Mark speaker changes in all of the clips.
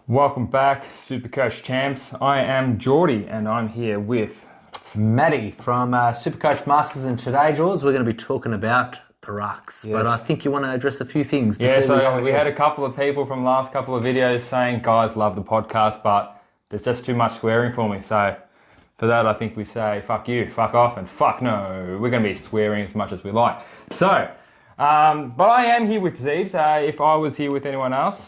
Speaker 1: Welcome back, Supercoach champs. I am Geordie and I'm here with
Speaker 2: Matty from Supercoach Masters, and today, George, we're going to be talking about the rucks. Yes. But I think you want to address a few things.
Speaker 1: We had a couple of people from the last couple of videos saying, guys, love the podcast, but there's just too much swearing for me. So for that, I think we say, fuck you, fuck off, and fuck no. We're going to be swearing as much as we like. So, but I am here with Zeebs. If I was here with anyone else,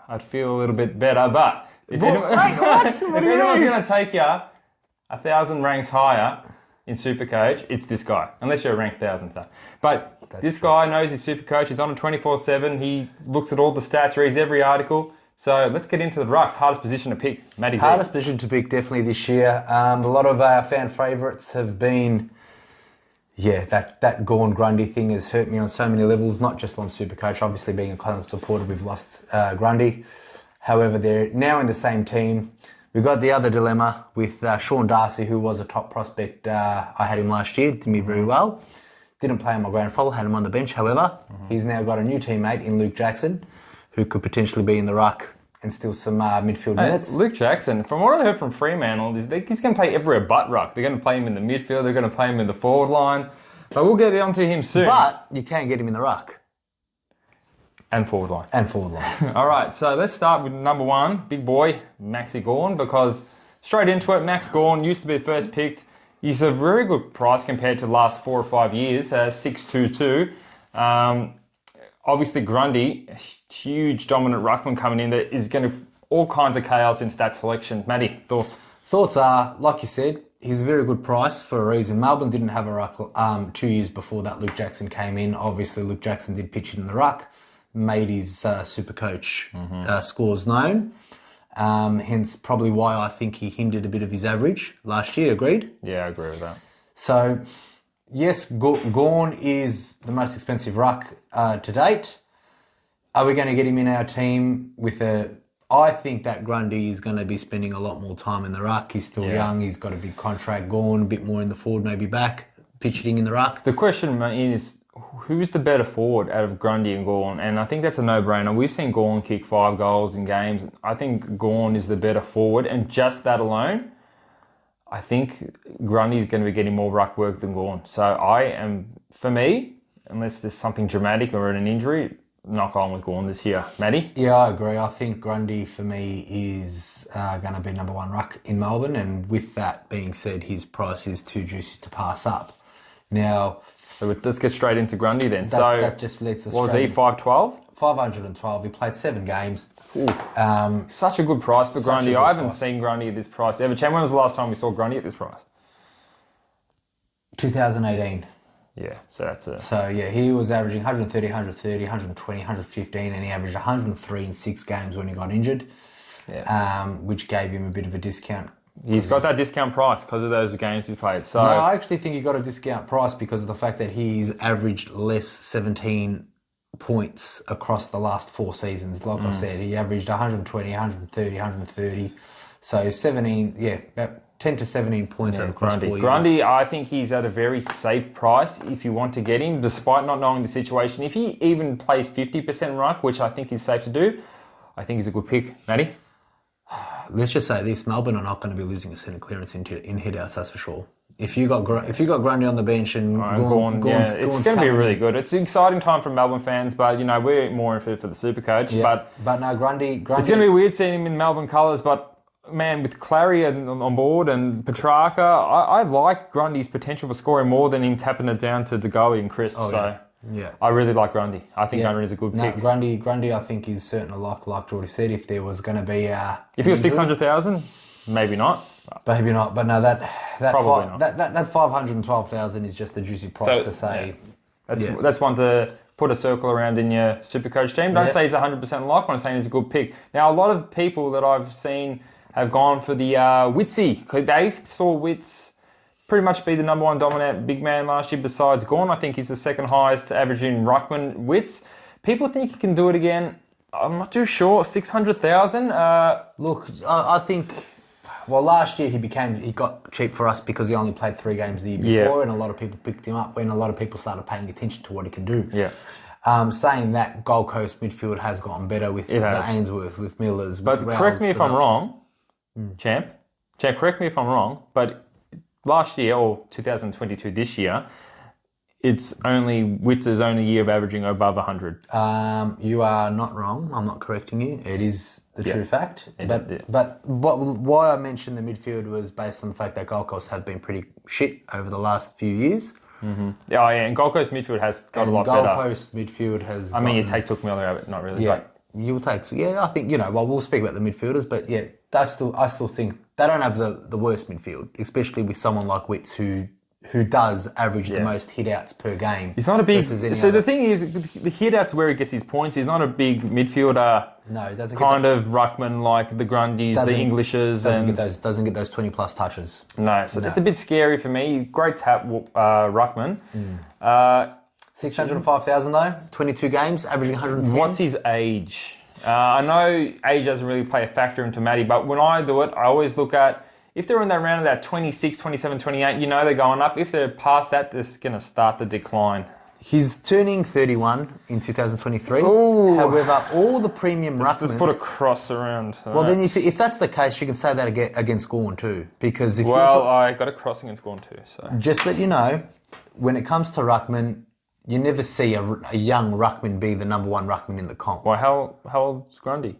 Speaker 1: I'd feel a little bit better, but if anyone's going to take you 1,000 ranks higher in Supercoach, it's this guy, unless you're ranked 1,000. So. But this guy knows his Supercoach. He's on it 24/7. He looks at all the stats, reads every article. So let's get into the rucks. Hardest position to pick, Matty.
Speaker 2: Hardest position to pick definitely this year. A lot of our fan favourites have been, that Gawn Grundy thing has hurt me on so many levels, not just on Supercoach. Obviously, being a Collingwood supporter, we've lost Grundy. However, they're now in the same team. We've got the other dilemma with Sean Darcy, who was a top prospect. I had him last year, did me very well. Didn't play on my grand final, had him on the bench. However, he's now got a new teammate in Luke Jackson, who could potentially be in the ruck and steal some midfield minutes.
Speaker 1: Luke Jackson, from what I heard from Fremantle, he's going to play everywhere but ruck. They're going to play him in the midfield, they're going to play him in the forward line. But we'll get onto him soon.
Speaker 2: But you can get him in the ruck.
Speaker 1: And forward line.
Speaker 2: All
Speaker 1: right, so let's start with number one, big boy, Maxi Gawn, because straight into it, Max Gawn used to be the first picked. He's a very good price compared to the last 4 or 5 years, 622. Obviously, Grundy, a huge dominant ruckman coming in that is going to all kinds of chaos into that selection. Matty, thoughts?
Speaker 2: Thoughts are, like you said, he's a very good price for a reason. Melbourne didn't have a ruck 2 years before that Luke Jackson came in. Obviously, Luke Jackson did pitch it in the ruck, made his Supercoach scores known. Hence, probably why I think he hindered a bit of his average last year. Agreed?
Speaker 1: Yeah, I agree with that.
Speaker 2: So, yes, Gawn is the most expensive ruck to date. Are we going to get him in our team I think that Grundy is going to be spending a lot more time in the ruck. He's still young. He's got a big contract. Gawn a bit more in the forward, maybe back, pitching in the ruck.
Speaker 1: The question is, who's the better forward out of Grundy and Gawn? And I think that's a no-brainer. We've seen Gawn kick 5 goals in games. I think Gawn is the better forward, and just that alone, I think Grundy is going to be getting more ruck work than Gawn. So for me, unless there's something dramatic or an injury, knock on with Gawn this year. Matty?
Speaker 2: Yeah, I agree. I think Grundy, for me, is going to be number one ruck in Melbourne. And with that being said, his price is too juicy to pass up. Now,
Speaker 1: so let's get straight into Grundy then.
Speaker 2: That just leads us.
Speaker 1: What was he, 512?
Speaker 2: 512. He played 7 games.
Speaker 1: Such a good price for Grundy. I haven't seen Grundy at this price ever. When was the last time we saw Grundy at this price?
Speaker 2: 2018.
Speaker 1: Yeah, so that's it.
Speaker 2: So, yeah, he was averaging 130, 130, 120, 115, and he averaged 103 in 6 games when he got injured, which gave him a bit of a discount.
Speaker 1: He's got that discount price because of those games he's played. So
Speaker 2: no, I actually think he got a discount price because of the fact that he's averaged less 17 points across the last 4 seasons. Like I said, he averaged 120, 130, 130. So 17, about 10 to 17 points across 4 years.
Speaker 1: Grundy, I think he's at a very safe price if you want to get him, despite not knowing the situation. If he even plays 50% ruck, which I think is safe to do, I think he's a good pick. Matty?
Speaker 2: Let's just say this: Melbourne are not going to be losing a centre clearance in Hidhouse, that's for sure. If you got Grundy on the bench and Gawn's
Speaker 1: it's going to be really good. It's an exciting time for Melbourne fans, but we're more in for the Supercoach.
Speaker 2: Yeah, but no, Grundy.
Speaker 1: It's going to be weird seeing him in Melbourne colours, but man, with Clary on board and Petrarca, I like Grundy's potential for scoring more than him tapping it down to DeGoey and Crisp.
Speaker 2: Yeah.
Speaker 1: I really like Grundy. I think Grundy is a good pick.
Speaker 2: Grundy, I think is certainly like Geordie said. If there was going to be
Speaker 1: if he was 600,000, maybe not.
Speaker 2: Maybe not. But no, that
Speaker 1: probably not.
Speaker 2: That 512,000 is just a juicy price to say.
Speaker 1: Yeah. That's one to put a circle around in your Supercoach team. Don't say he's 100% lock, but I'm saying he's a good pick. Now, a lot of people that I've seen have gone for the Witsy. They saw Wits pretty much be the number one dominant big man last year besides Gawn. I think he's the second highest averaging ruckman Wits. People think he can do it again. I'm not too sure. 600,000?
Speaker 2: Look, I think... Well, last year he got cheap for us because he only played 3 games the year before, and a lot of people picked him up when a lot of people started paying attention to what he can do.
Speaker 1: Yeah.
Speaker 2: Saying that, Gold Coast midfield has gotten better with the Ainsworth, with Millers, with
Speaker 1: But correct me if I'm wrong, Champ. Champ, correct me if I'm wrong, but last year, or 2022 this year, Wits is only year of averaging above 100.
Speaker 2: You are not wrong. I'm not correcting you. It is the true fact. But why I mentioned the midfield was based on the fact that Gold Coast have been pretty shit over the last few years.
Speaker 1: Mm-hmm. Yeah, and Gold Coast midfield has got a lot better.
Speaker 2: Gold Coast midfield has.
Speaker 1: I mean, you take Took Miller out of it, not really.
Speaker 2: Yeah,
Speaker 1: but
Speaker 2: you'll take. Yeah, I think Well, we'll speak about the midfielders, but yeah, I still think they don't have the worst midfield, especially with someone like Wits who does average the most hit-outs per game.
Speaker 1: He's not a big... The thing is, the hit-outs where he gets his points, he's not a big midfielder.
Speaker 2: No, he doesn't
Speaker 1: kind of ruckman like the Grundys, the Englishes.
Speaker 2: Doesn't get those 20-plus touches.
Speaker 1: No, so it's a bit scary for me. Great tap, ruckman.
Speaker 2: 605,000 though, 22 games, averaging 110.
Speaker 1: What's his age? I know age doesn't really play a factor into Matty, but when I do it, I always look at... If they're in that round of that 26, 27, 28, they're going up. If they're past that, they're going to start to decline.
Speaker 2: He's turning 31 in 2023.
Speaker 1: Ooh.
Speaker 2: However, all the premium ruckmans...
Speaker 1: Let's put a cross around.
Speaker 2: Well, then if that's the case, you can say that against Gorn too. Because if
Speaker 1: I got a cross against Gorn too. So
Speaker 2: just let you know, when it comes to ruckman, you never see a young ruckman be the number one ruckman in the comp.
Speaker 1: Well, how old's Grundy?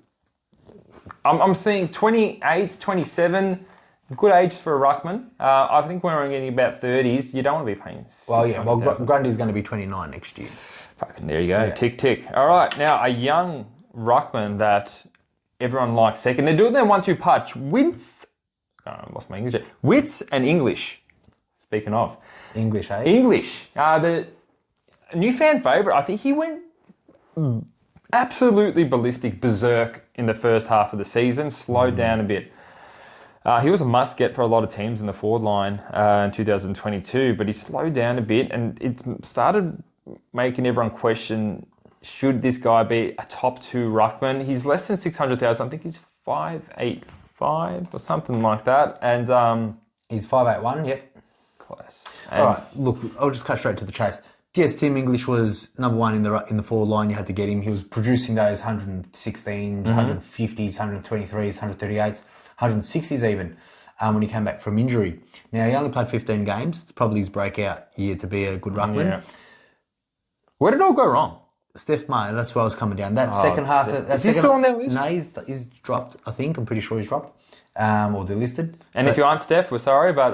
Speaker 1: I'm seeing 28, 27... Good age for a ruckman. I think when we're getting about 30s, you don't want to be paying.
Speaker 2: Grundy's going to be 29 next year.
Speaker 1: Fucking there you go. Yeah. Tick, tick. All right, now a young ruckman that everyone likes second. They're doing their 1-2 punch. I lost my English. Wits and English. Speaking of
Speaker 2: English, eh?
Speaker 1: English. The new fan favourite. I think he went absolutely ballistic, berserk in the first half of the season. Slowed down a bit. He was a must-get for a lot of teams in the forward line in 2022, but he slowed down a bit, and it started making everyone question, should this guy be a top 2 ruckman? He's less than 600,000. I think he's 585 or something like that. And
Speaker 2: he's 581, yep.
Speaker 1: Close.
Speaker 2: All right, look, I'll just cut straight to the chase. Yes, Tim English was number 1 in the forward line. You had to get him. He was producing those 116s, 150s, 123s, 138s. 160s even, when he came back from injury. Now, he only played 15 games. It's probably his breakout year to be a good ruckman. Yeah.
Speaker 1: Where did it all go wrong?
Speaker 2: Steph May, that's where I was coming down. That second half...
Speaker 1: Is he still on that list?
Speaker 2: No, he's dropped, I think. I'm pretty sure he's dropped. Or delisted.
Speaker 1: And if you aren't Steph, we're sorry, but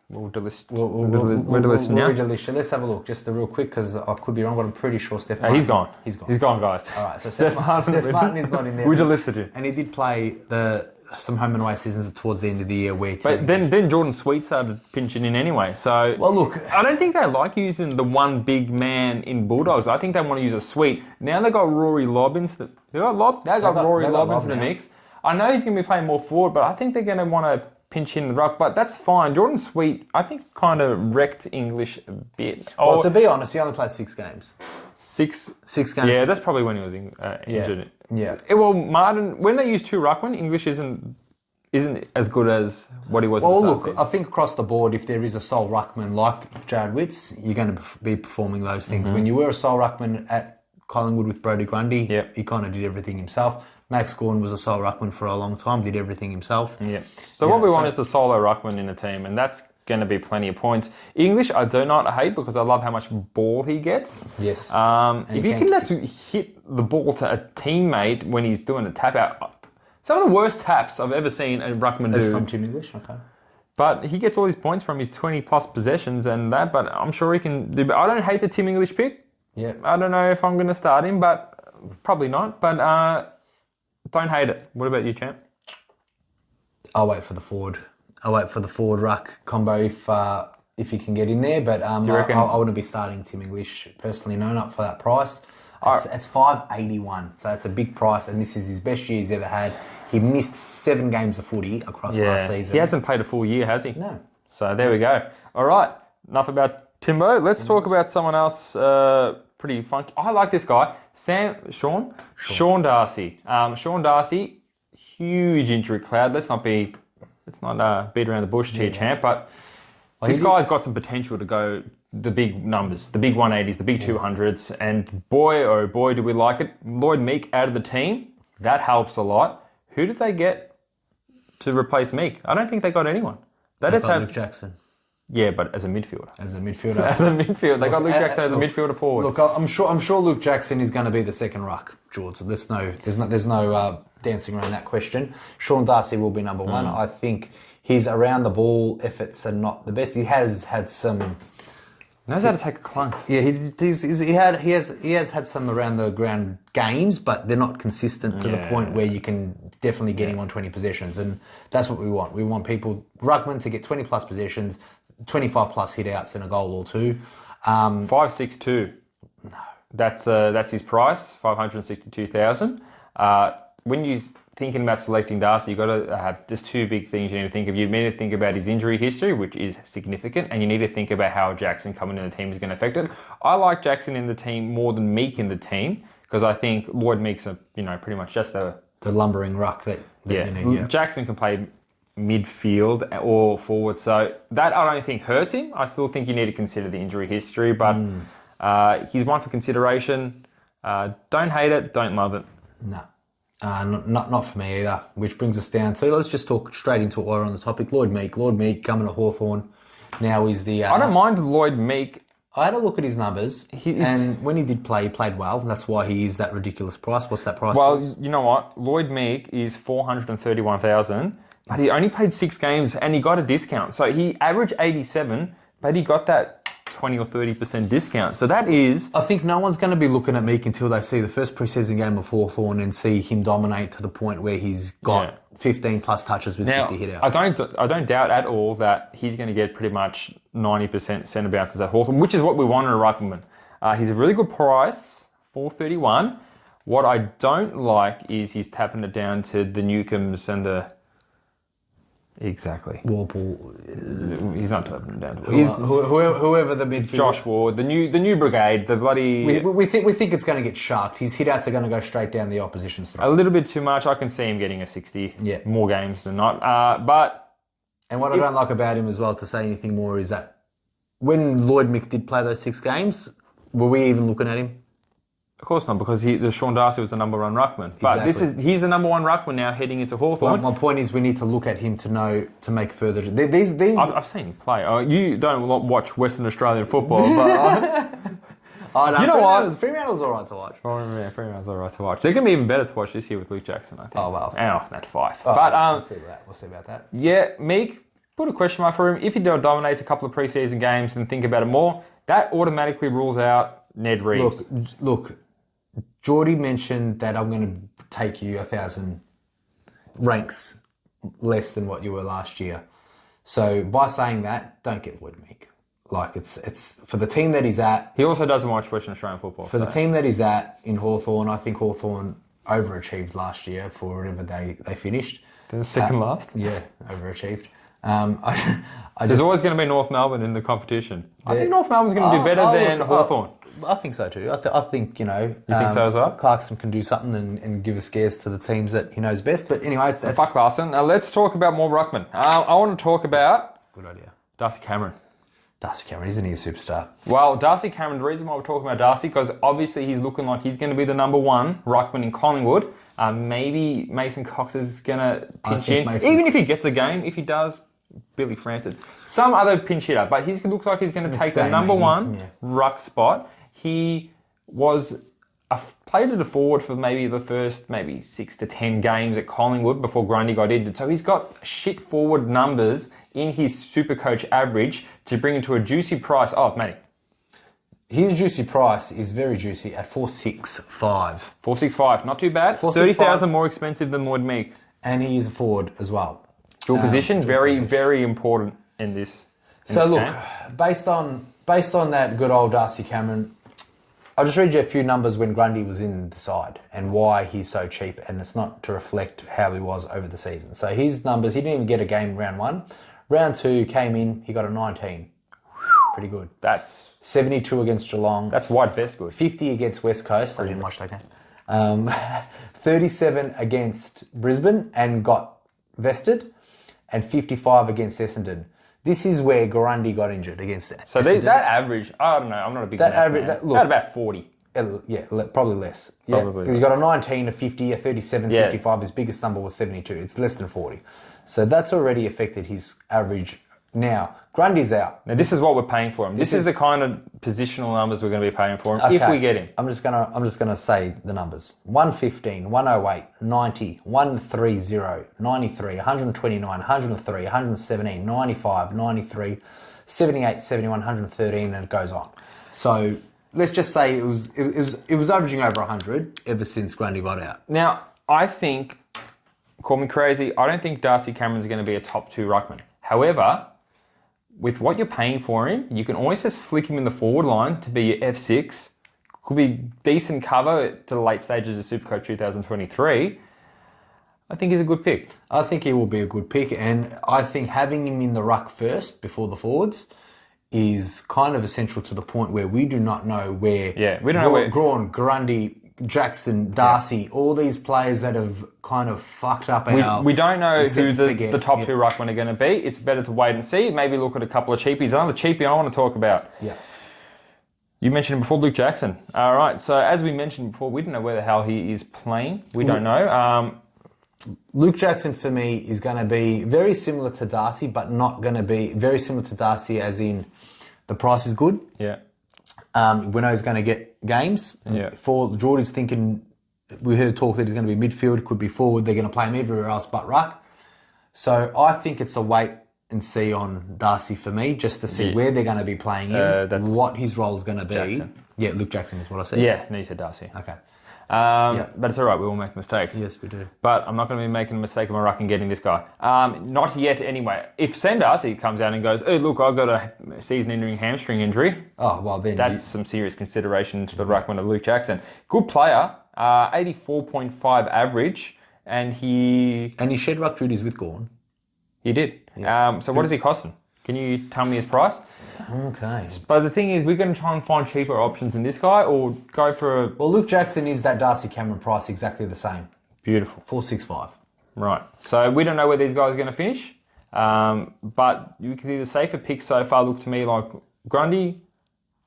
Speaker 1: we'll delist. We're delist now.
Speaker 2: Let's have a look, just real quick, because I could be wrong, but I'm pretty sure Steph
Speaker 1: Martin... He's gone. He's gone, guys.
Speaker 2: All right, so Steph Martin is not in there.
Speaker 1: We delisted him.
Speaker 2: And he did play some home and away seasons towards the end of the year where...
Speaker 1: But then Jordan Sweet started pinching in anyway, so...
Speaker 2: Well, look...
Speaker 1: I don't think they like using the one big man in Bulldogs. I think they want to use a Sweet. Now they've got Rory Lobb into the... They got Rory Lobb into the mix. I know he's going to be playing more forward, but I think they're going to want to pinch in the ruck, but that's fine. Jordan Sweet, I think, kind of wrecked English a bit.
Speaker 2: Well, to be honest, he only played 6 games.
Speaker 1: Six games? Yeah, that's probably when he was injured.
Speaker 2: Yeah.
Speaker 1: Well, Martin, when they use 2 ruckmen, English isn't as good as what he was in the start season.
Speaker 2: I think across the board, if there is a sole ruckman like Jared Witts, you're going to be performing those things. When you were a sole ruckman at Collingwood with Brodie Grundy, he kind of did everything himself. Max Gawn was a sole ruckman for a long time, did everything himself.
Speaker 1: Yeah. So what we want is a solo ruckman in a team, and that's going to be plenty of points. English, I do not hate because I love how much ball he gets.
Speaker 2: Yes.
Speaker 1: If you can just hit the ball to a teammate when he's doing a tap out, some of the worst taps I've ever seen a ruckman do.
Speaker 2: That's from Tim English, okay.
Speaker 1: But he gets all his points from his 20-plus possessions and that, but I'm sure he can do... I don't hate the Tim English pick.
Speaker 2: Yeah.
Speaker 1: I don't know if I'm going to start him, but probably not. But don't hate it. What about you, champ?
Speaker 2: I'll wait for the forward. Ruck combo if you can get in there, but I wouldn't be starting Tim English personally. No, not for that price. It's 581, so it's a big price, and this is his best year he's ever had. He missed 7 games of footy across last season.
Speaker 1: He hasn't played a full year, has he?
Speaker 2: No.
Speaker 1: So there we go. All right, enough about Timbo. Let's talk about someone else pretty funky. I like this guy, Sean Darcy. Sean Darcy, huge injury cloud. Let's not beat around the bush here, champ, but this guy's got some potential to go the big numbers, the big 180s, the big 200s, and boy, oh boy, do we like it. Lloyd Meek out of the team, that helps a lot. Who did they get to replace Meek? I don't think they got anyone. They just have
Speaker 2: Luke Jackson.
Speaker 1: Yeah, but as a midfielder.
Speaker 2: As a midfielder.
Speaker 1: As a midfielder. They got Luke Jackson as a midfielder forward.
Speaker 2: Look, I'm sure Luke Jackson is going to be the second ruck, George. So there's no dancing around that question. Sean Darcy will be number one. I think his around the ball efforts are not the best. He has had some.
Speaker 1: Knows how to take a clunk.
Speaker 2: Yeah, he has had some around the ground games, but they're not consistent to the point where you can definitely get him on 20 possessions, and that's what we want. We want ruckman to get 20 plus possessions, 25 plus hit outs and a goal or two.
Speaker 1: 562. No, that's his price. 562,000. When you thinking about selecting Darcy, you've got to have just two big things you need to think of. You need to think about his injury history, which is significant, and you need to think about how Jackson coming in the team is going to affect it. I like Jackson in the team more than Meek in the team because I think Lloyd Meek's pretty much just the
Speaker 2: lumbering ruck that you need. Yeah.
Speaker 1: Jackson can play midfield or forward, so that I don't think hurts him. I still think you need to consider the injury history, but he's one for consideration. Don't hate it, don't love it.
Speaker 2: No. Not for me either, which brings us down to, let's just talk straight into it while we're on the topic. Lloyd Meek coming to Hawthorn. Now he's the...
Speaker 1: I don't mind Lloyd Meek.
Speaker 2: I had a look at his numbers, and when he did play, he played well. That's why he is that ridiculous price. What's that price?
Speaker 1: Well, you know what? Lloyd Meek is 431,000, but he only played 6 games and he got a discount. So he averaged 87, but he got that 20 or 30% discount. So that is...
Speaker 2: I think no one's going to be looking at Meek until they see the first preseason game of Hawthorn and see him dominate to the point where he's got 15 plus touches with 50 hit outs.
Speaker 1: I don't doubt at all that he's going to get pretty much 90% centre bounces at Hawthorn, which is what we want in a ruckman. He's a really good price, 431. What I don't like is he's tapping it down to the Newcombs and the... Exactly.
Speaker 2: Warple.
Speaker 1: He's not tapping it down.
Speaker 2: Whoever the midfielder.
Speaker 1: Josh Ward, the new brigade, the bloody...
Speaker 2: We think it's going to get sharked. His hit outs are going to go straight down the opposition's throat.
Speaker 1: A little bit too much. I can see him getting a 60.
Speaker 2: Yeah.
Speaker 1: More games than not. But...
Speaker 2: And what I don't like about him as well, to say anything more, is that when Lloyd Meek did play those 6 games, were we even looking at him?
Speaker 1: Of course not, because the Sean Darcy was the number 1 ruckman. But he's the number 1 ruckman now heading into Hawthorn.
Speaker 2: Well, my point is we need to look at him to make further... These
Speaker 1: I've seen him play. You don't watch Western Australian football, but...
Speaker 2: no,
Speaker 1: you know what?
Speaker 2: Fremantle's all right to watch.
Speaker 1: Oh, yeah, Fremantle's all right to watch. They're going to be even better to watch this year with Luke Jackson, I think.
Speaker 2: Oh, well.
Speaker 1: Ow, that's 5.
Speaker 2: Oh,
Speaker 1: but
Speaker 2: we'll see about that.
Speaker 1: Yeah, Meek, put a question mark for him. If he dominates a couple of preseason games and think about it more, that automatically rules out Ned Reeves.
Speaker 2: Look, Geordie mentioned that I'm going to take you 1,000 ranks less than what you were last year. So by saying that, don't get Lloyd Meek. Like it's for the team that he's at.
Speaker 1: He also doesn't watch Western Australian football.
Speaker 2: For the team that he's at in Hawthorn, I think Hawthorn overachieved last year for whatever they finished.
Speaker 1: They're second last?
Speaker 2: Yeah, overachieved.
Speaker 1: There's always going to be North Melbourne in the competition. I think North Melbourne's going to do better than Hawthorn.
Speaker 2: I think so too. I think,
Speaker 1: You think so as well?
Speaker 2: Clarkson can do something and give a scares to the teams that he knows best. But anyway,
Speaker 1: fuck Clarkson. Now let's talk about more ruckman. I want to talk about...
Speaker 2: Good idea.
Speaker 1: Darcy Cameron.
Speaker 2: Darcy Cameron, isn't he a superstar?
Speaker 1: Well, Darcy Cameron, the reason why we're talking about Darcy, because obviously he's looking like he's going to be the number 1 ruckman in Collingwood. Maybe Mason Cox is going to pinch in. Even if he gets a game, if he does, Billy Francis. Some other pinch hitter, but he looks like he's going to take the number 1 ruck spot. He was played at a forward for maybe the first 6 to 10 games at Collingwood before Grundy got injured. So he's got shit forward numbers in his Supercoach average to bring him to a juicy price. Oh, Matty.
Speaker 2: His juicy price is very juicy at 465.
Speaker 1: 465, not too bad. 30,000 more expensive than Lloyd Meek.
Speaker 2: And he is a forward as well.
Speaker 1: Dual position, very important in this.
Speaker 2: Based on that good old Darcy Cameron, I'll just read you a few numbers when Grundy was in the side and why he's so cheap, and it's not to reflect how he was over the season. So his numbers, he didn't even get a game round 1. Round 2 came in, he got a 19. Pretty good.
Speaker 1: That's
Speaker 2: 72 against Geelong.
Speaker 1: That's white best good.
Speaker 2: 50 against West Coast. I didn't watch that game. 37 against Brisbane and got vested, and 55 against Essendon. This is where Grundy got injured against that.
Speaker 1: So that average, I don't know, I'm not a big
Speaker 2: That
Speaker 1: math
Speaker 2: average,
Speaker 1: man.
Speaker 2: look,
Speaker 1: At about 40.
Speaker 2: Yeah, probably less. Yeah,
Speaker 1: Probably.
Speaker 2: you got a 19, a 50, a 37, 55. His biggest number was 72. It's less than 40. So that's already affected his average. Now, Grundy's out.
Speaker 1: Now this is what we're paying for him. This is the kind of positional numbers we're going to be paying for him if we get him.
Speaker 2: I'm just gonna say the numbers. 115, 108, 90, 130, 93, 129, 103, 117, 95, 93, 78, 71, 113, and it goes on. So let's just say it was averaging over 100 ever since Grundy got out.
Speaker 1: Now, I think, call me crazy, I don't think Darcy Cameron's going to be a top 2 ruckman. However, with what you're paying for him, you can always just flick him in the forward line to be your F6. Could be decent cover to the late stages of Supercoach 2023. I think he's a good pick.
Speaker 2: I think he will be a good pick, and I think having him in the ruck first before the forwards is kind of essential to the point where we do not know where.
Speaker 1: Yeah, we don't know where.
Speaker 2: Grawn, Grundy, Jackson, Darcy, all these players that have kind of fucked up our...
Speaker 1: We don't know who the top 2 ruckmen are going to be. It's better to wait and see. Maybe look at a couple of cheapies. Another cheapie I want to talk about.
Speaker 2: Yeah.
Speaker 1: You mentioned him before, Luke Jackson. All right, so as we mentioned before, we don't know where the hell he is playing. We don't know.
Speaker 2: Luke Jackson, for me, is going to be very similar to Darcy, but not going to be very similar to Darcy as in the price is good.
Speaker 1: Yeah.
Speaker 2: We know he's going to get games.
Speaker 1: Yeah.
Speaker 2: For Geordie's thinking, we heard talk that he's going to be midfield, could be forward. They're going to play him everywhere else but ruck. So I think it's a wait and see on Darcy for me, just to see where they're going to be playing him, what his role is going to be.
Speaker 1: Jackson.
Speaker 2: Yeah, Luke Jackson is what I said.
Speaker 1: Yeah, no, you said Darcy.
Speaker 2: Okay.
Speaker 1: But it's all right, we all make mistakes.
Speaker 2: Yes, we do.
Speaker 1: But I'm not going to be making a mistake of my ruck and getting this guy. Not yet, anyway. If Sam Darcy comes out and goes, oh, look, I've got a season-ending hamstring injury.
Speaker 2: Oh, well, then...
Speaker 1: That's some serious consideration to the ruckman of Luke Jackson. Good player, 84.5 average, and he...
Speaker 2: And he shed ruck duties with Gawn.
Speaker 1: He did. Yeah. So what does he cost him? Can you tell me his price?
Speaker 2: Okay.
Speaker 1: But the thing is, we're going to try and find cheaper options than this guy, or go for a...
Speaker 2: Well, Luke Jackson is that Darcy Cameron price, exactly the same.
Speaker 1: Beautiful.
Speaker 2: 465.
Speaker 1: Right. So we don't know where these guys are going to finish, but you can see the safer picks so far look to me like Grundy,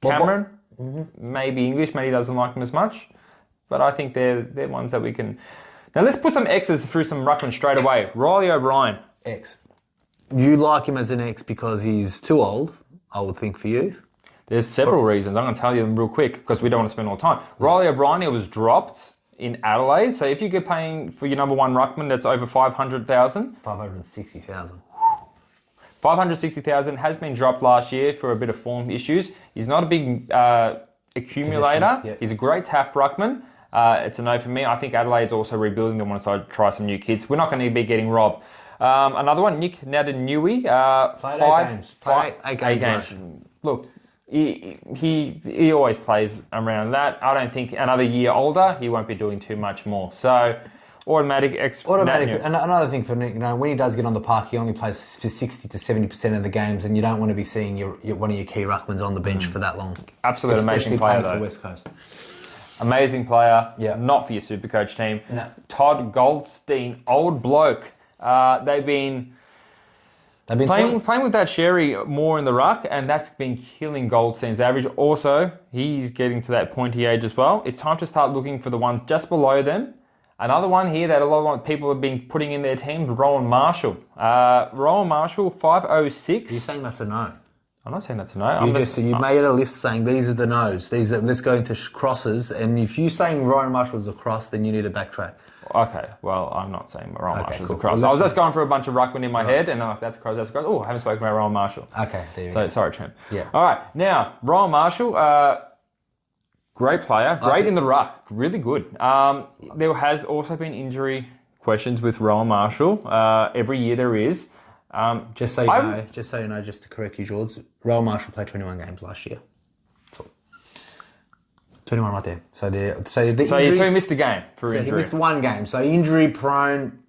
Speaker 1: Cameron, maybe English, maybe he doesn't like them as much, but I think they're ones that we can... Now let's put some X's through some ruckman straight away. Riley O'Brien.
Speaker 2: X. You like him as an X because he's too old, I would think, for you.
Speaker 1: There's several reasons. I'm going to tell you them real quick because we don't want to spend all the time. Riley O'Brien, he was dropped in Adelaide. So if you get paying for your number 1 ruckman that's over 500,000.
Speaker 2: 560,000.
Speaker 1: 560,000 has been dropped last year for a bit of form issues. He's not a big accumulator.
Speaker 2: Yep.
Speaker 1: He's a great tap ruckman. It's a no for me. I think Adelaide's also rebuilding. They want to try some new kids. We're not going to be getting robbed. Another one, Nick Nadanui.
Speaker 2: Played 8 games.
Speaker 1: Look, he always plays around that. I don't think another year older, he won't be doing too much more. So, automatic.
Speaker 2: And another thing for Nick, when he does get on the park, he only plays for 60 to 70% of the games, and you don't want to be seeing one of your key ruckmans on the bench for that long.
Speaker 1: Absolute amazing player,
Speaker 2: for
Speaker 1: though.
Speaker 2: West Coast.
Speaker 1: Amazing player.
Speaker 2: Yeah.
Speaker 1: Not for your Supercoach team.
Speaker 2: No.
Speaker 1: Todd Goldstein, old bloke. They've been playing with that Sherry more in the ruck, and that's been killing Goldstein's average. Also, he's getting to that pointy age as well. It's time to start looking for the ones just below them. Another one here that a lot of people have been putting in their teams, Rowan Marshall. Rowan Marshall, 506.
Speaker 2: You're saying that's a no?
Speaker 1: I'm not saying that's a no.
Speaker 2: You made a list saying these are the no's. Let's go into crosses, and if you're saying Rowan Marshall's a cross, then you need to backtrack.
Speaker 1: Okay, well, I'm not saying Rowan Marshall's a cross. I was just going for a bunch of ruckman in my head, and that's a cross, that's a cross. Oh, I haven't spoken about Rowan Marshall.
Speaker 2: Okay, there you go.
Speaker 1: Sorry, Trim.
Speaker 2: Yeah.
Speaker 1: All right, now, Rowan Marshall, great player, great in the ruck, really good. There has also been injury questions with Rowan Marshall. Every year there is.
Speaker 2: Just so you know, just to correct you, George, Rowan Marshall played 21 games last year. That's all. 21 right there. So he
Speaker 1: missed a game for injury.
Speaker 2: He missed one game. So injury prone,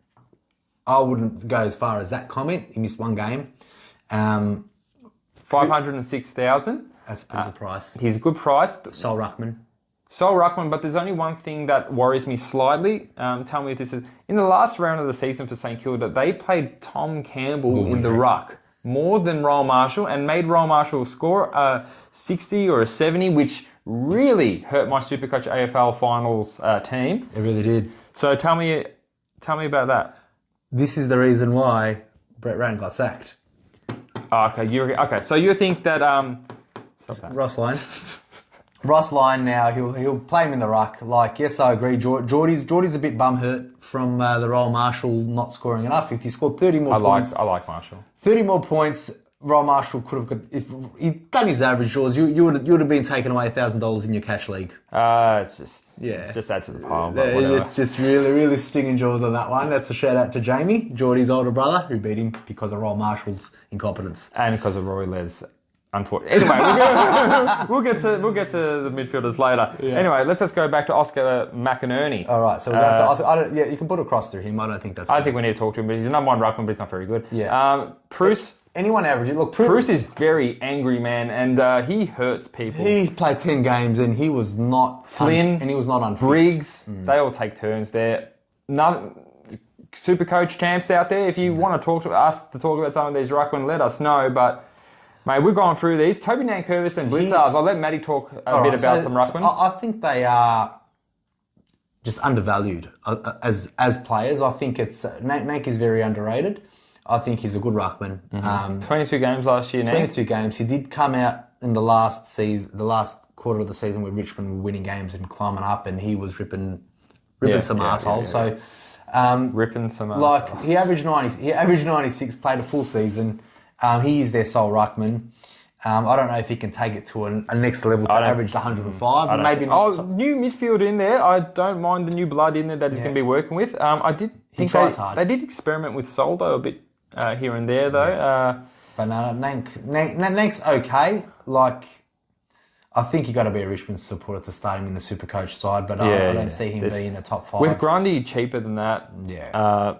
Speaker 2: I wouldn't go as far as that comment. He missed one game.
Speaker 1: 506,000.
Speaker 2: That's a pretty good price.
Speaker 1: He's a good price.
Speaker 2: Sole ruckman,
Speaker 1: but there's only one thing that worries me slightly. Tell me if this is... In the last round of the season for St Kilda, they played Tom Campbell in the ruck. more than Royal Marshall and made Royal Marshall score a 60 or a 70, which really hurt my Supercoach AFL finals team.
Speaker 2: It really did.
Speaker 1: So tell me about that.
Speaker 2: This is the reason why Brett Rand got sacked.
Speaker 1: Oh, okay. So you think that stop that.
Speaker 2: Ross Lyon now, he'll play him in the ruck. Like, yes, I agree. Geordie's a bit bum hurt from the Royal Marshall not scoring enough. If he scored 30 more points...
Speaker 1: I like Marshall.
Speaker 2: 30 more points, Royal Marshall could have got... If he'd done his average, George, you would have been taking away $1,000 in your cash league.
Speaker 1: It's just...
Speaker 2: Yeah.
Speaker 1: Just add to the pile, but whatever.
Speaker 2: It's just really, really stinging George on that one. That's a shout out to Jamie, Geordie's older brother, who beat him because of Royal Marshall's incompetence.
Speaker 1: And because of Rory Les. Unfortunately. Anyway, we'll get to the midfielders later. Yeah. Anyway, let's just go back to Oscar McInerney.
Speaker 2: All right, so we're going to Oscar. You can put it across through him. I don't think that's.
Speaker 1: I think we need to talk to him, but he's a number one ruckman, but he's not very good.
Speaker 2: Yeah.
Speaker 1: Bruce.
Speaker 2: Anyone average? Look,
Speaker 1: Bruce is very angry, man, and he hurts people.
Speaker 2: He played 10 games and he was not
Speaker 1: Flynn
Speaker 2: and he was not unfit.
Speaker 1: Briggs. They all take turns there. Supercoach champs out there. If you want to talk to us to talk about some of these ruckmen, let us know. But mate, we're going through these. Toby Nankervis and Blitzarves. I'll let Matty talk a bit about some ruckmen.
Speaker 2: I think they are just undervalued as players. I think it's Nank is very underrated. I think he's a good ruckman.
Speaker 1: 22 games last year now.
Speaker 2: 22 games. He did come out in the last quarter of the season where Richmond were winning games and climbing up, and he was ripping some assholes. So
Speaker 1: ripping some assholes.
Speaker 2: Like he averaged 90. He averaged 96. Played a full season. He is their sole ruckman. I don't know if he can take it to a next level to average 105. Maybe not.
Speaker 1: New midfield in there. I don't mind the new blood in there that he's going to be working with. I did think they did experiment with Soldo a bit here and there though.
Speaker 2: Yeah. But no, Nank's okay. Like, I think you got to be a Richmond supporter to start him in the Supercoach side, but I don't see him being in the top 5.
Speaker 1: With Grundy cheaper than that.
Speaker 2: Yeah.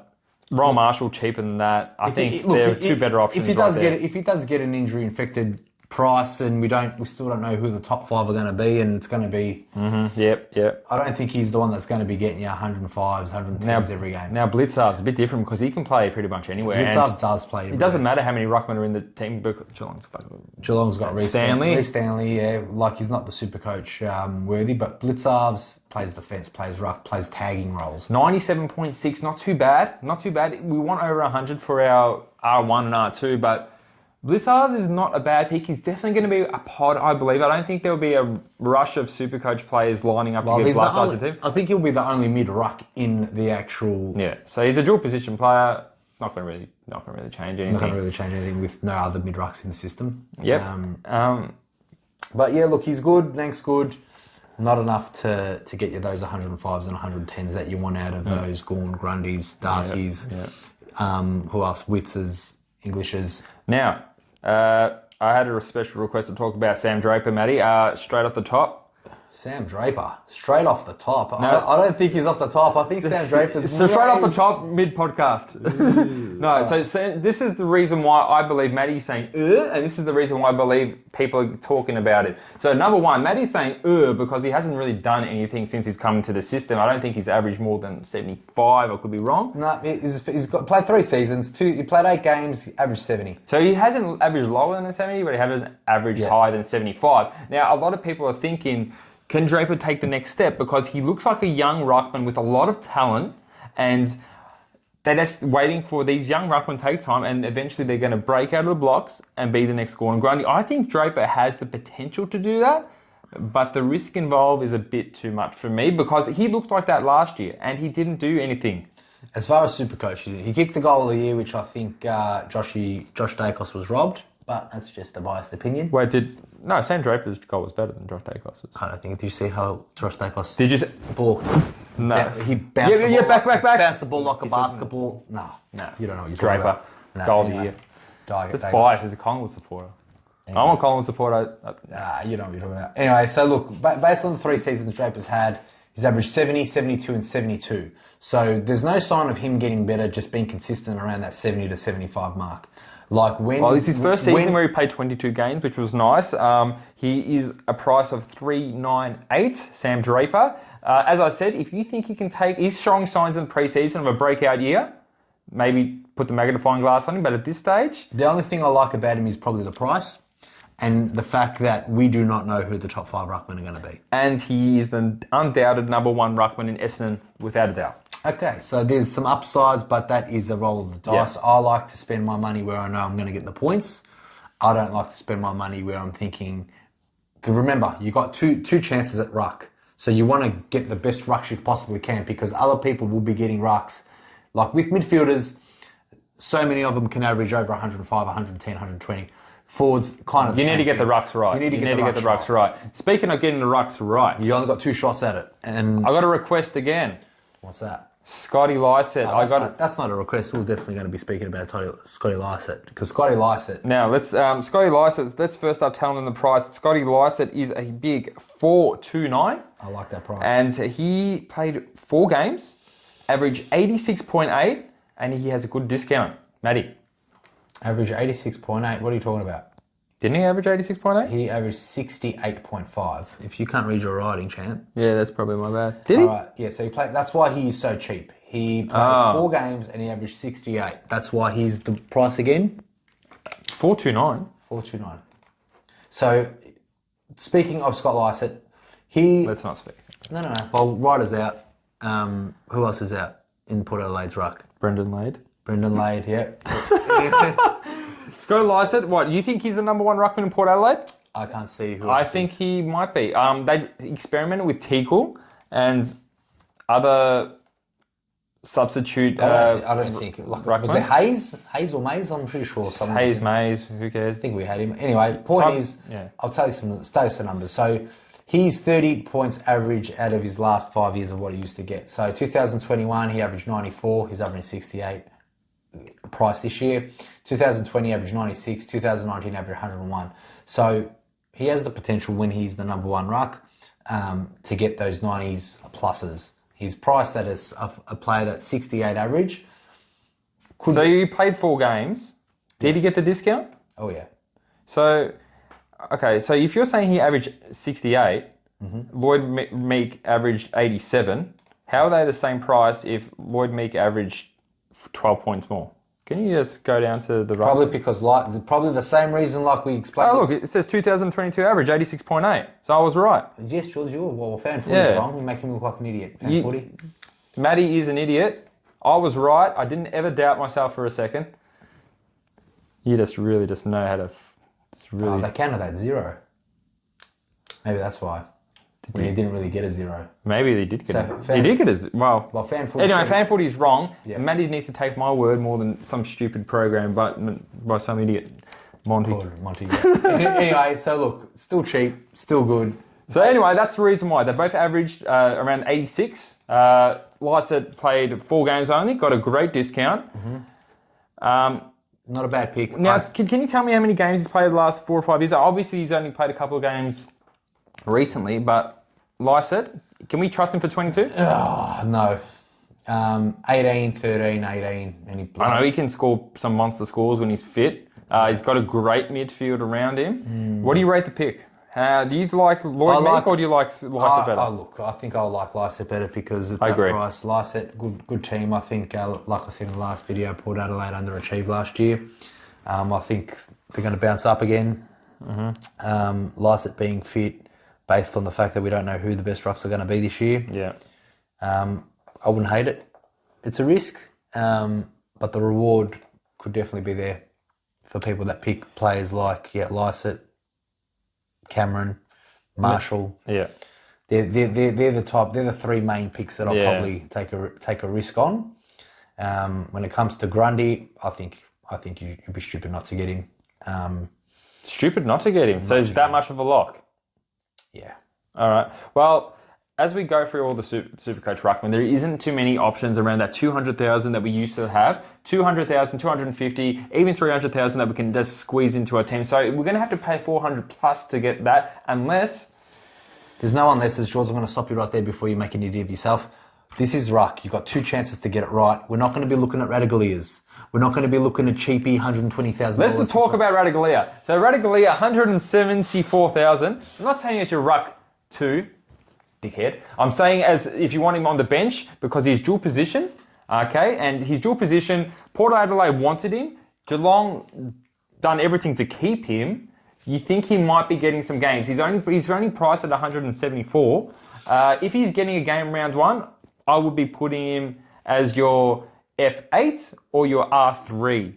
Speaker 1: Royal Marshall cheaper than that. I think there are two better options.
Speaker 2: If he does get an injury infected Price, and we still don't know who the top 5 are going to be, and it's going to be.
Speaker 1: Yep.
Speaker 2: I don't think he's the one that's going to be getting you 105s, 110s every game.
Speaker 1: Now Blitzarve's a bit different because he can play pretty much anywhere.
Speaker 2: Blitzarve does play.
Speaker 1: It doesn't matter how many ruckmen are in the team.
Speaker 2: Geelong's got Reece Stanley, yeah, like he's not the Supercoach worthy, but Blitzarve's plays defence, plays ruck, plays tagging roles.
Speaker 1: 97.6, not too bad. We want over 100 for our R1 and R2, but Blitzarves is not a bad pick. He's definitely going to be a pod, I believe. I don't think there'll be a rush of Supercoach players lining up to get Blitzarves team.
Speaker 2: I think he'll be the only mid-ruck in the actual...
Speaker 1: Yeah, so he's a dual position player. Not going to really change anything.
Speaker 2: Not going to really change anything with no other mid-rucks in the system.
Speaker 1: Yep.
Speaker 2: But yeah, look, he's good. Nank's good. Not enough to get you those 105s and 110s that you want out of those Gawn, Grundys, Darcy's. Who else? Witzes, Englishes.
Speaker 1: Now, I had a special request to talk about Sam Draper, Matty, straight off the top.
Speaker 2: Sam Draper, straight off the top. No. I don't think he's off the top. I think Sam Draper's
Speaker 1: so straight off the top, mid-podcast. No, so Sam, this is the reason why I believe Matty's saying, and this is the reason why I believe people are talking about it. So number one, Matty's saying, because he hasn't really done anything since he's come into the system. I don't think he's averaged more than 75, I could be wrong.
Speaker 2: No, he's played 3 seasons, he played 8 games, he averaged 70.
Speaker 1: So he hasn't averaged lower than 70, but he hasn't averaged higher than 75. Now, a lot of people are thinking, can Draper take the next step? Because he looks like a young ruckman with a lot of talent, and they're just waiting for these young ruckmen to take time, and eventually they're going to break out of the blocks and be the next Gordon Grundy. I think Draper has the potential to do that, but the risk involved is a bit too much for me because he looked like that last year and he didn't do anything.
Speaker 2: As far as Supercoach, he kicked the goal of the year, which I think Josh Dacos was robbed, but that's just a biased opinion.
Speaker 1: No, Sam Draper's goal was better than Josh Dacos's.
Speaker 2: I don't think. Did you see how Josh Dacos...
Speaker 1: Did you see...
Speaker 2: Ball.
Speaker 1: No.
Speaker 2: He bounced the ball.
Speaker 1: Back.
Speaker 2: Bounced the ball like a basketball. No. You don't know what you're talking about.
Speaker 1: Draper, goal of the year. That's biased as a Collingwood supporter. Anyway. I'm a Collingwood supporter.
Speaker 2: You know what you're talking about. Anyway, so look, based on the 3 seasons Draper's had, he's averaged 70, 72 and 72. So there's no sign of him getting better, just being consistent around that 70 to 75 mark.
Speaker 1: It's his first season where he played 22 games, which was nice. He is a price of $398, Sam Draper. As I said, if you think he can he's showing signs in the preseason of a breakout year, maybe put the magnifying glass on him. But at this stage,
Speaker 2: The only thing I like about him is probably the price and the fact that we do not know who the top 5 ruckmen are going to be.
Speaker 1: and he is the undoubted number 1 ruckman in Essendon without a doubt.
Speaker 2: Okay, so there's some upsides, but that is a roll of the dice.
Speaker 1: Yeah.
Speaker 2: I like to spend my money where I know I'm going to get the points. I don't like to spend my money where I'm thinking... Because remember, you got two chances at ruck. So you want to get the best rucks you possibly can because other people will be getting rucks. Like with midfielders, so many of them can average over 105, 110, 120. Forwards, kind of
Speaker 1: You need to get the rucks right.
Speaker 2: You need to get the rucks
Speaker 1: right. Speaking of getting the rucks right,
Speaker 2: You only got 2 shots at it. And
Speaker 1: I got a request again.
Speaker 2: what's that?
Speaker 1: Scotty Lycett.
Speaker 2: That's not a request. We're definitely going to be speaking about Scotty Lycett because Scotty Lycett.
Speaker 1: Now let's Scotty Lycett. Let's first start telling them the price. Scotty Lycett is a big 429,
Speaker 2: I like that price.
Speaker 1: and he played 4 games, average 86.8, and he has a good discount. Matty,
Speaker 2: Average 86.8. What are you talking about?
Speaker 1: didn't he average 86.8?
Speaker 2: He averaged 68.5. If you can't read your writing, champ.
Speaker 1: Yeah, that's probably my bad. Did he?
Speaker 2: All right. Yeah. So he played. That's why he is so cheap. He played 4 games and he averaged 68. That's why he's the price again.
Speaker 1: 429.
Speaker 2: 429. So, speaking of Scott Lycett, he.
Speaker 1: Let's not speak.
Speaker 2: No. Well, Ryder's out. Who else is out in Port Adelaide's ruck?
Speaker 1: Brendan Lade.
Speaker 2: Brendan Lade. Yep.
Speaker 1: Scotty Lycett. What? You think he's the number 1 ruckman in Port Adelaide?
Speaker 2: I can't see who.
Speaker 1: I
Speaker 2: else
Speaker 1: think
Speaker 2: is.
Speaker 1: he might be. They experimented with Teakle and other substitute.
Speaker 2: I don't think. Like, was
Speaker 1: ruckman?
Speaker 2: there Hayes or Mays? I'm pretty sure. Someone was
Speaker 1: Hayes,
Speaker 2: in-
Speaker 1: Mays, who cares?
Speaker 2: I think we had him. Anyway, point is, I'll tell you some numbers. So he's 30 points average out of his last 5 years of what he used to get. So 2021, he averaged 94. He's averaging 68 price this year. 2020 averaged 96. 2019 averaged 101. So he has the potential when he's the number 1 ruck to get those 90s pluses. He's priced at a player that's 68 average.
Speaker 1: So you played 4 games. Did he get the discount?
Speaker 2: Oh, yeah.
Speaker 1: So, okay. So if you're saying he averaged 68, Lloyd Meek averaged 87, how are they the same price if Lloyd Meek averaged 12 points more? Can you just go down to the right?
Speaker 2: Probably because probably the same reason like we explained.
Speaker 1: Oh, look, it says 2022 average, 86.8. So I was right.
Speaker 2: Yes, George, you were fan footy wrong. You make him look like an idiot. Fan footy.
Speaker 1: Matty is an idiot. I was right. I didn't ever doubt myself for a second. You just really just know how to...
Speaker 2: They counted at 0. Maybe that's why. When he didn't really get a 0.
Speaker 1: Maybe he did get
Speaker 2: So,
Speaker 1: it. He did get it. Well,
Speaker 2: fan footy.
Speaker 1: anyway, fan footy is wrong.
Speaker 2: Yeah.
Speaker 1: Matty needs to take my word more than some stupid program by some idiot. Monty.
Speaker 2: Monty. Yeah. Anyway, so look, still cheap, still good.
Speaker 1: So anyway, that's the reason why. They both averaged around 86. Lycett played 4 games only, got a great discount.
Speaker 2: Not a bad pick.
Speaker 1: Now, can you tell me how many games he's played the last 4 or 5 years? Obviously, he's only played a couple of games recently, but Lycett, can we trust him for 22?
Speaker 2: No. 18, 13, 18. And
Speaker 1: I know he can score some monster scores when he's fit. He's got a great midfield around him. What do you rate the pick? Do you like Lloyd Meek or do you like Lycett better?
Speaker 2: Look, I think I like Lycett better because of
Speaker 1: I
Speaker 2: that
Speaker 1: agree.
Speaker 2: price. Lycett, good team. I think, like I said in the last video, Port Adelaide underachieved last year. I think they're going to bounce up again. Lycett being fit, based on the fact that we don't know who the best rucks are going to be this year.
Speaker 1: Yeah.
Speaker 2: I wouldn't hate it. It's a risk, but the reward could definitely be there for people that pick players like Lycett, Cameron, Marshall.
Speaker 1: Yeah.
Speaker 2: They're the top. They're the 3 main picks that I'll probably take a risk on. When it comes to Grundy, I think you'd be stupid not to get him.
Speaker 1: Stupid not to get him. So is that much of a lock?
Speaker 2: Yeah.
Speaker 1: All right. Well, as we go through all the Supercoach Ruckman, there isn't too many options around that 200,000 that we used to have. 200,000, 250, even 300,000 that we can just squeeze into our team. So we're going to have to pay 400 plus to get that, unless...
Speaker 2: There's no unless, George. I'm going to stop you right there before you make an idiot of yourself. This is ruck. You've got 2 chances to get it right. We're not going to be looking at Radagalias. We're not going to be looking at cheapy $120,000.
Speaker 1: Let's talk about Radagalia. So Radagalia, 174,000. I'm not saying it's your ruck 2, dickhead. I'm saying as if you want him on the bench because he's dual position. Okay, and his dual position, Port Adelaide wanted him. Geelong done everything to keep him. You think he might be getting some games. He's only priced at 174. If he's getting a game round one, I would be putting him as your F8 or your R3.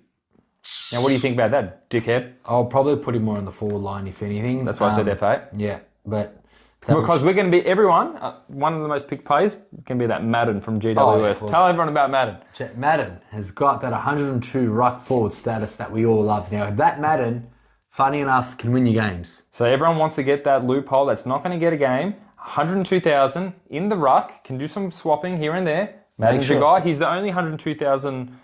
Speaker 1: Now, what do you think about that, dickhead?
Speaker 2: I'll probably put him more on the forward line, if anything.
Speaker 1: That's why I said F8.
Speaker 2: Yeah, but...
Speaker 1: Because we're going to be, everyone, one of the most picked plays can be that Madden from GWS. Tell everyone about Madden.
Speaker 2: Madden has got that 102 ruck forward status that we all love. Now, that Madden, funny enough, can win you games.
Speaker 1: So everyone wants to get that loophole that's not going to get a game. 102,000 in the ruck, can do some swapping here and there. Madden's your guy. He's the only 102,000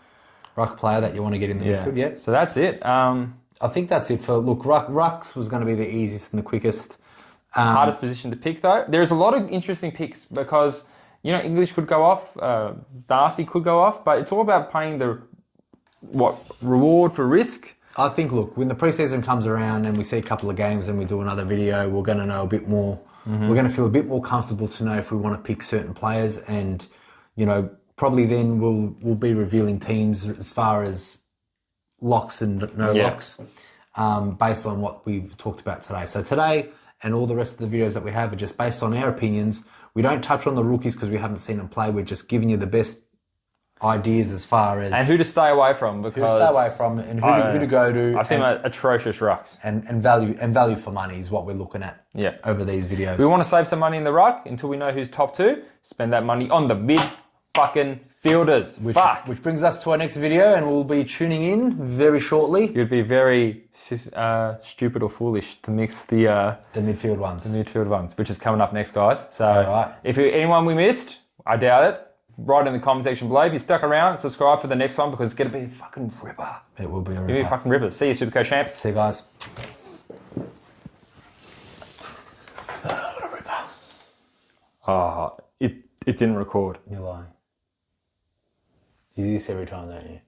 Speaker 2: ruck player that you want to get in the midfield. Yeah.
Speaker 1: So that's it.
Speaker 2: I think that's it for, look, rucks was going to be the easiest and the quickest.
Speaker 1: Hardest position to pick, though. There's a lot of interesting picks because, you know, English could go off, Darcy could go off, but it's all about paying the, reward for risk.
Speaker 2: I think, look, when the preseason comes around and we see a couple of games and we do another video, we're going to know a bit more. Mm-hmm. We're going to feel a bit more comfortable to know if we want to pick certain players, and, you know, probably then we'll be revealing teams as far as locks and no locks, based on what we've talked about today. So today, and all the rest of the videos that we have are just based on our opinions. We don't touch on the rookies because we haven't seen them play. We're just giving you the best ideas as far as...
Speaker 1: And who to stay away from. Because
Speaker 2: who to stay away from and who to go to.
Speaker 1: I've seen atrocious rucks.
Speaker 2: And value for money is what we're looking at over these videos.
Speaker 1: We want to save some money in the ruck until we know who's top two. Spend that money on the mid-fucking fielders.
Speaker 2: Which brings us to our next video, and we'll be tuning in very shortly.
Speaker 1: You'd be very stupid or foolish to mix the
Speaker 2: midfield ones.
Speaker 1: The midfield ones, which is coming up next, guys. So if anyone we missed, I doubt it, write in the comment section below. If you stuck around, subscribe for the next one because it's going to be a fucking ripper.
Speaker 2: It will be a ripper.
Speaker 1: It'll be a fucking ripper. See you, Supercoach champs.
Speaker 2: See you guys.
Speaker 1: Oh, it didn't record.
Speaker 2: You're lying. You do this every time, don't you?